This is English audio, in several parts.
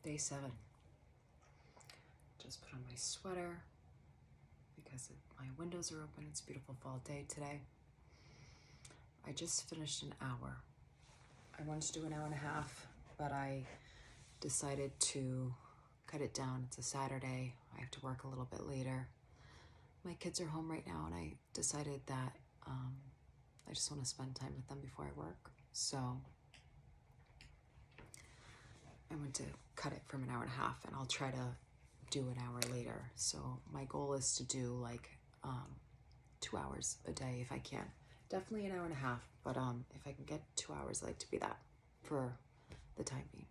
Day 7. Just put on my sweater because my windows are open. It's a beautiful fall day today. I just finished an hour. I wanted to do an hour and a half, but I decided to cut it down. It's a Saturday. I have to work a little bit later. My kids are home right now, and I decided that I just want to spend time with them before I work. So I went to cut it from an hour and a half, and I'll try to do an hour later. So my goal is to do like 2 hours a day if I can. Definitely an hour and a half, but if I can get 2 hours, I like to be that for the time being.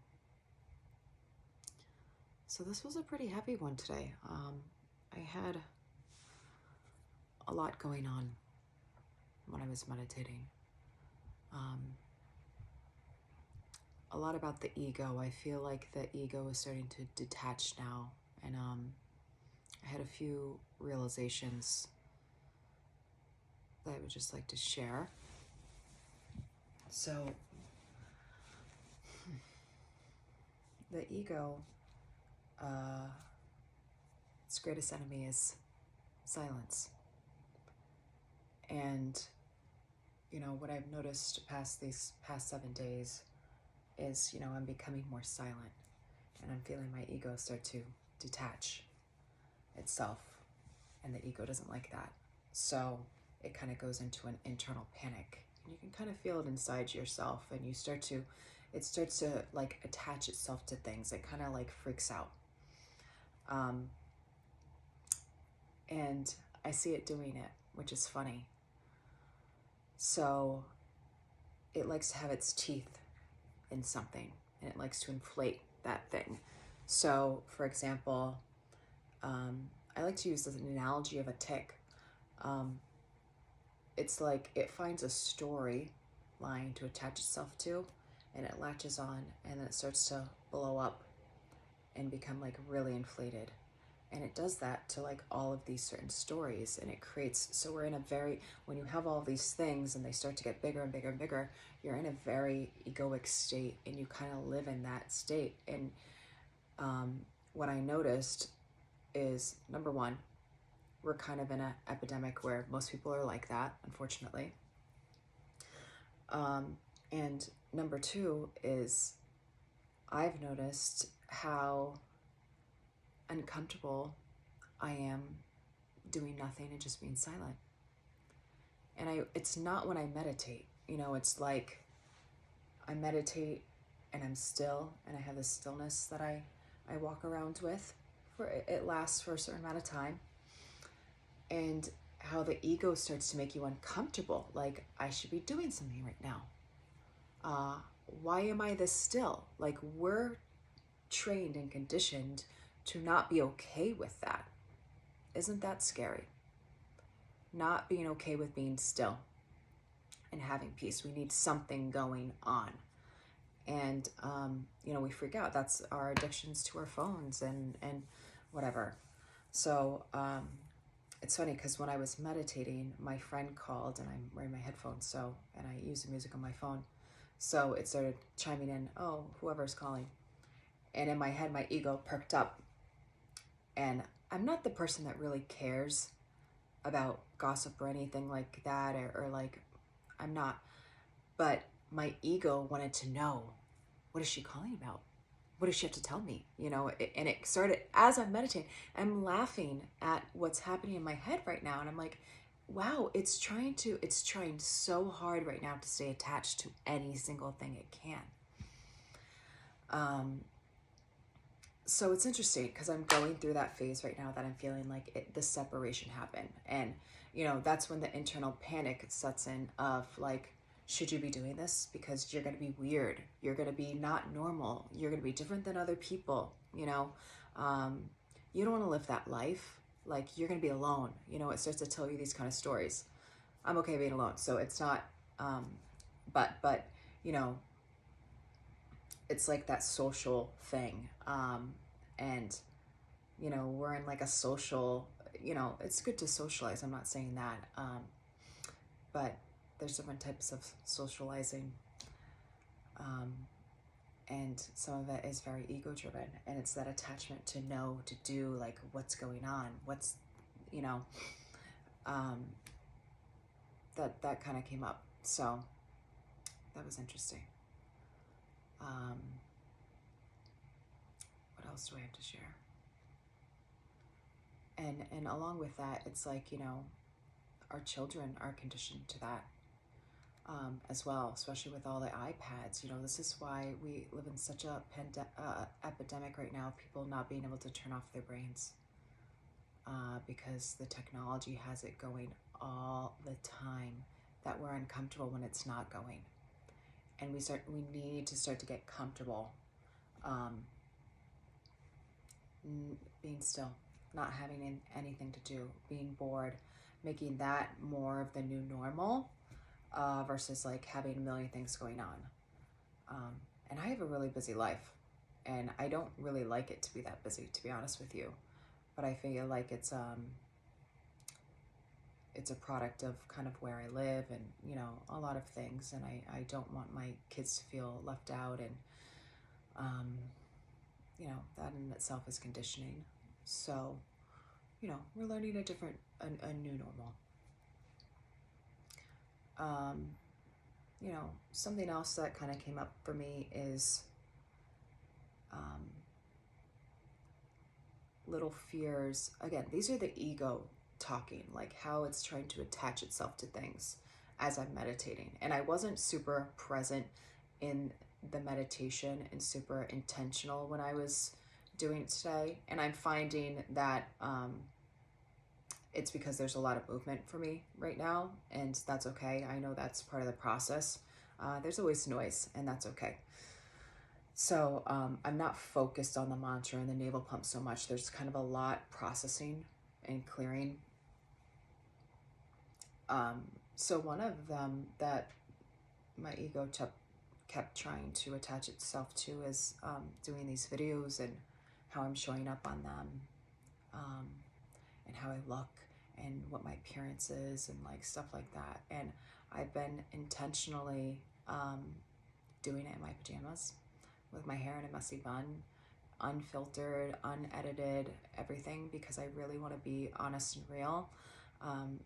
So this was a pretty heavy one today. I had a lot going on when I was meditating. A lot about the ego. I feel like the ego is starting to detach now, and I had a few realizations that I would just like to share. So the ego, its greatest enemy is silence. And you know what I've noticed these past 7 days is, I'm becoming more silent, and I'm feeling my ego start to detach itself, and the ego doesn't like that. So it kind of goes into an internal panic, and you can kind of feel it inside yourself, and it starts to like attach itself to things. It kind of like freaks out. And I see it doing it, which is funny. So it likes to have its teeth in something, and it likes to inflate that thing. So for example, I like to use this analogy of a tick. It's like it finds a story line to attach itself to, and it latches on, and then it starts to blow up and become like really inflated. And it does that to like all of these certain stories, and it creates, so we're in a very, when you have all these things and they start to get bigger and bigger and bigger, you're in a very egoic state, and you kind of live in that state. And what I noticed is, number one, we're kind of in an epidemic where most people are like that, unfortunately. And number two is, I've noticed how uncomfortable I am doing nothing and just being silent. And it's not when I meditate, it's like I meditate and I'm still, and I have this stillness that I walk around with. It lasts for a certain amount of time. And how the ego starts to make you uncomfortable, like I should be doing something right now. Why am I this still? Like, we're trained and conditioned to not be okay with that. Isn't that scary? Not being okay with being still and having peace. We need something going on. And, we freak out. That's our addictions to our phones and whatever. So it's funny because when I was meditating, my friend called, and I'm wearing my headphones, and I use the music on my phone. So it started chiming in, oh, whoever's calling. And in my head, my ego perked up. And I'm not the person that really cares about gossip or anything like that, or like, I'm not. But my ego wanted to know, what is she calling about? What does she have to tell me? And it started, as I'm meditating, I'm laughing at what's happening in my head right now. And I'm like, wow, it's trying so hard right now to stay attached to any single thing it can. So it's interesting because I'm going through that phase right now that I'm feeling like the separation happened. And, that's when the internal panic sets in of like, should you be doing this? Because you're going to be weird. You're going to be not normal. You're going to be different than other people. You don't want to live that life. Like, you're going to be alone. It starts to tell you these kind of stories. I'm okay being alone. So it's not, but it's like that social thing. And, we're in like a social, it's good to socialize. I'm not saying that. But there's different types of socializing. And some of it is very ego driven, and it's that attachment to know, to do, like what's going on, what's, you know, that kind of came up. So that was interesting. What else do I have to share? And along with that, it's like, you know, our children are conditioned to that as well, especially with all the iPads. You know, this is why we live in such a epidemic right now of people not being able to turn off their brains, because the technology has it going all the time, that we're uncomfortable when it's not going. And we need to start to get comfortable being still, not having anything to do, being bored, making that more of the new normal, versus like having a million things going on. And I have a really busy life, and I don't really like it to be that busy, to be honest with you. But I feel like it's a product of kind of where I live, and, you know, a lot of things. And I don't want my kids to feel left out, and you know, that in itself is conditioning. So, you know, we're learning a new normal. You know, something else that kind of came up for me is little fears. Again, these are the ego talking, like how it's trying to attach itself to things as I'm meditating. And I wasn't super present in the meditation and super intentional when I was doing it today. And I'm finding that it's because there's a lot of movement for me right now, and that's okay. I know that's part of the process. There's always noise, and that's okay. So I'm not focused on the mantra and the navel pump so much. There's kind of a lot processing and clearing. So one of them that my ego kept trying to attach itself to is doing these videos and how I'm showing up on them, and how I look and what my appearance is, and like stuff like that. And I've been intentionally doing it in my pajamas with my hair in a messy bun, unfiltered, unedited, everything, because I really want to be honest and real.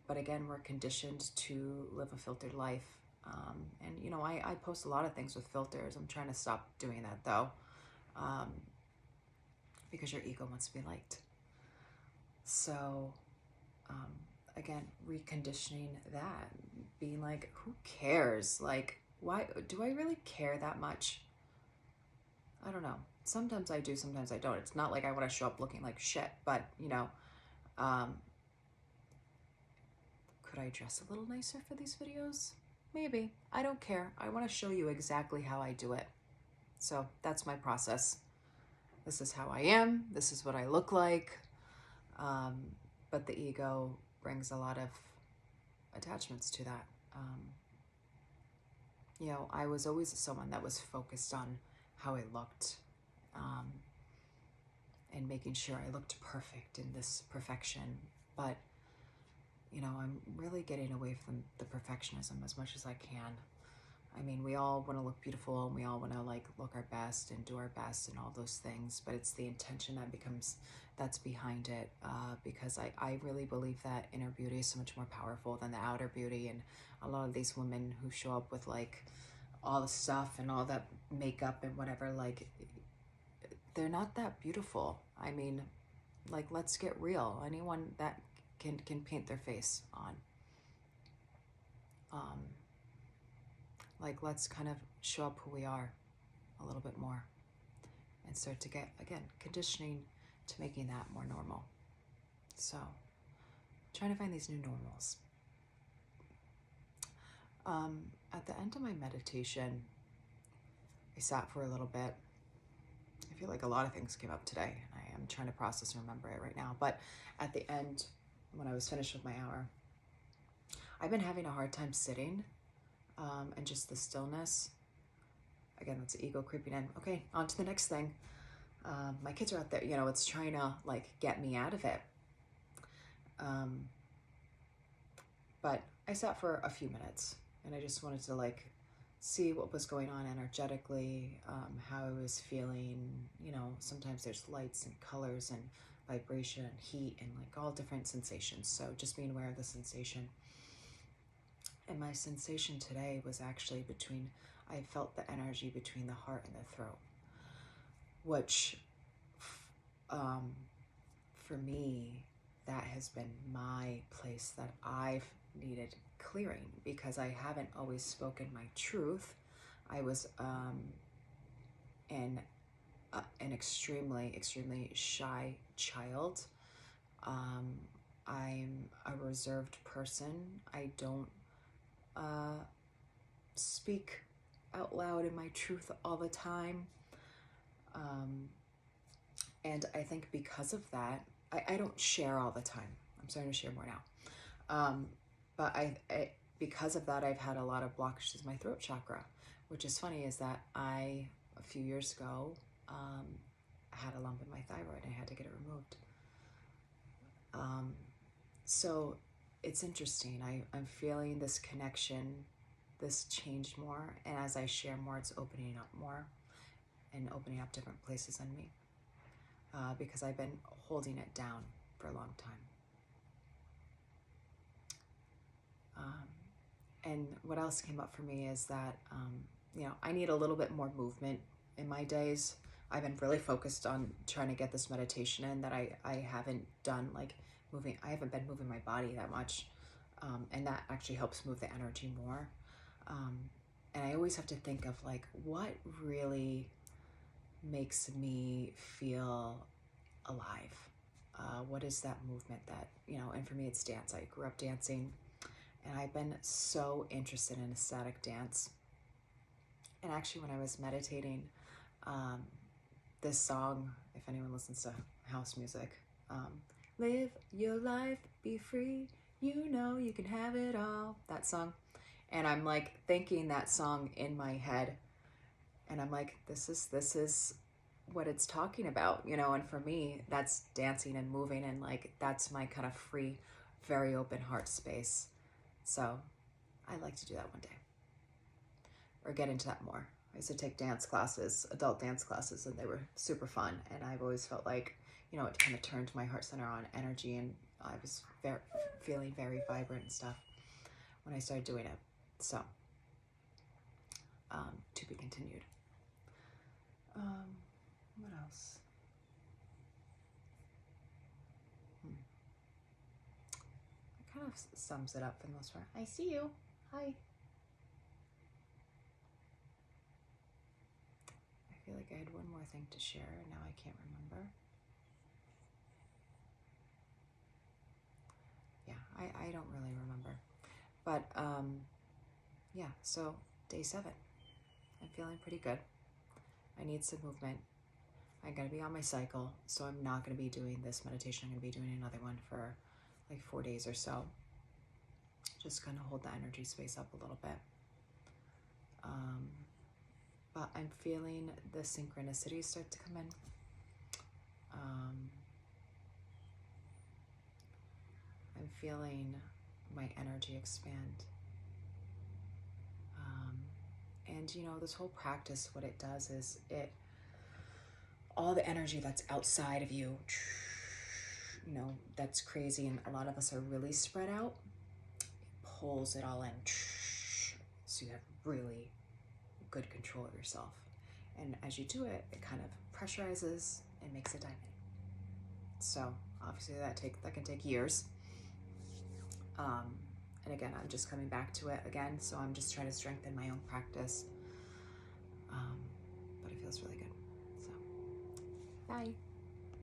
But again, we're conditioned to live a filtered life. And, you know, I post a lot of things with filters. I'm trying to stop doing that, though, because your ego wants to be liked. So, again, reconditioning that, being like, who cares? Like, why do I really care that much? I don't know. Sometimes I do, sometimes I don't. It's not like I want to show up looking like shit, but, you know, could I dress a little nicer for these videos? Maybe. I don't care. I want to show you exactly how I do it. So that's my process. This is how I am. This is what I look like. But the ego brings a lot of attachments to that. You know, I was always someone that was focused on how I looked, and making sure I looked perfect in this perfection. But, you know, I'm really getting away from the perfectionism as much as I can. I mean, we all want to look beautiful, and we all want to like look our best and do our best and all those things, but it's the intention that's behind it, because I really believe that inner beauty is so much more powerful than the outer beauty. And a lot of these women who show up with like all the stuff and all that makeup and whatever, like, they're not that beautiful. I mean, like, let's get real. Anyone that can paint their face on. Like, let's kind of show up who we are a little bit more, and start to get, again, conditioning to making that more normal. So, trying to find these new normals. At the end of my meditation, I sat for a little bit. I feel like a lot of things came up today. I am trying to process and remember it right now. But at the end, when I was finished with my hour, I've been having a hard time sitting, and just the stillness. Again, that's the ego creeping in. Okay, on to the next thing. My kids are out there, you know, it's trying to like get me out of it. But I sat for a few minutes, and I just wanted to like see what was going on energetically, how I was feeling. You know, sometimes there's lights and colors and vibration and heat and like all different sensations. So just being aware of the sensation. And my sensation today was actually I felt the energy between the heart and the throat, which for me, that has been my place that I've needed clearing, because I haven't always spoken my truth. I was an extremely shy child. I'm a reserved person. I don't speak out loud in my truth all the time. And I think because of that, I don't share all the time. I'm starting to share more now. But because of that, I've had a lot of blockages in my throat chakra, which is funny, is that a few years ago, had a lump in my thyroid and I had to get it removed. So it's interesting. I'm feeling this connection, this change more. And as I share more, it's opening up more and opening up different places in me. Because I've been holding it down for a long time. And what else came up for me is that, you know, I need a little bit more movement in my days. I've been really focused on trying to get this meditation in, that I haven't done, like moving. I haven't been moving my body that much. And that actually helps move the energy more. And I always have to think of like, what really makes me feel alive? What is that movement that, you know, and for me it's dance. I grew up dancing, and I've been so interested in ecstatic dance. And actually when I was meditating, this song, if anyone listens to house music, live your life, be free, you know you can have it all, that song. And I'm like thinking that song in my head, and I'm like, this is what it's talking about, you know. And for me, that's dancing and moving, and like that's my kind of free, very open heart space. So I'd like to do that one day, or get into that more. I used to take dance classes, adult dance classes, and they were super fun. And I've always felt like, you know, it kind of turned my heart center on energy, and I was feeling very vibrant and stuff when I started doing it. So to be continued. What else? It kind of sums it up for the most part. I see you. Hi. I feel like I had one more thing to share, and now I can't remember. Yeah, I don't really remember. But yeah, so day 7. I'm feeling pretty good. I need some movement. I'm going to be on my cycle, so I'm not going to be doing this meditation. I'm going to be doing another one for like 4 days or so. Just kind of hold the energy space up a little bit. But I'm feeling the synchronicities start to come in. I'm feeling my energy expand. And you know, this whole practice, what it does is all the energy that's outside of you, you know, that's crazy, and a lot of us are really spread out, it pulls it all in, so you have really good control of yourself. And as you do it, it kind of pressurizes and makes a diamond. So obviously that can take years. And again, I'm just coming back to it again, so I'm just trying to strengthen my own practice. But it feels really good. So, bye.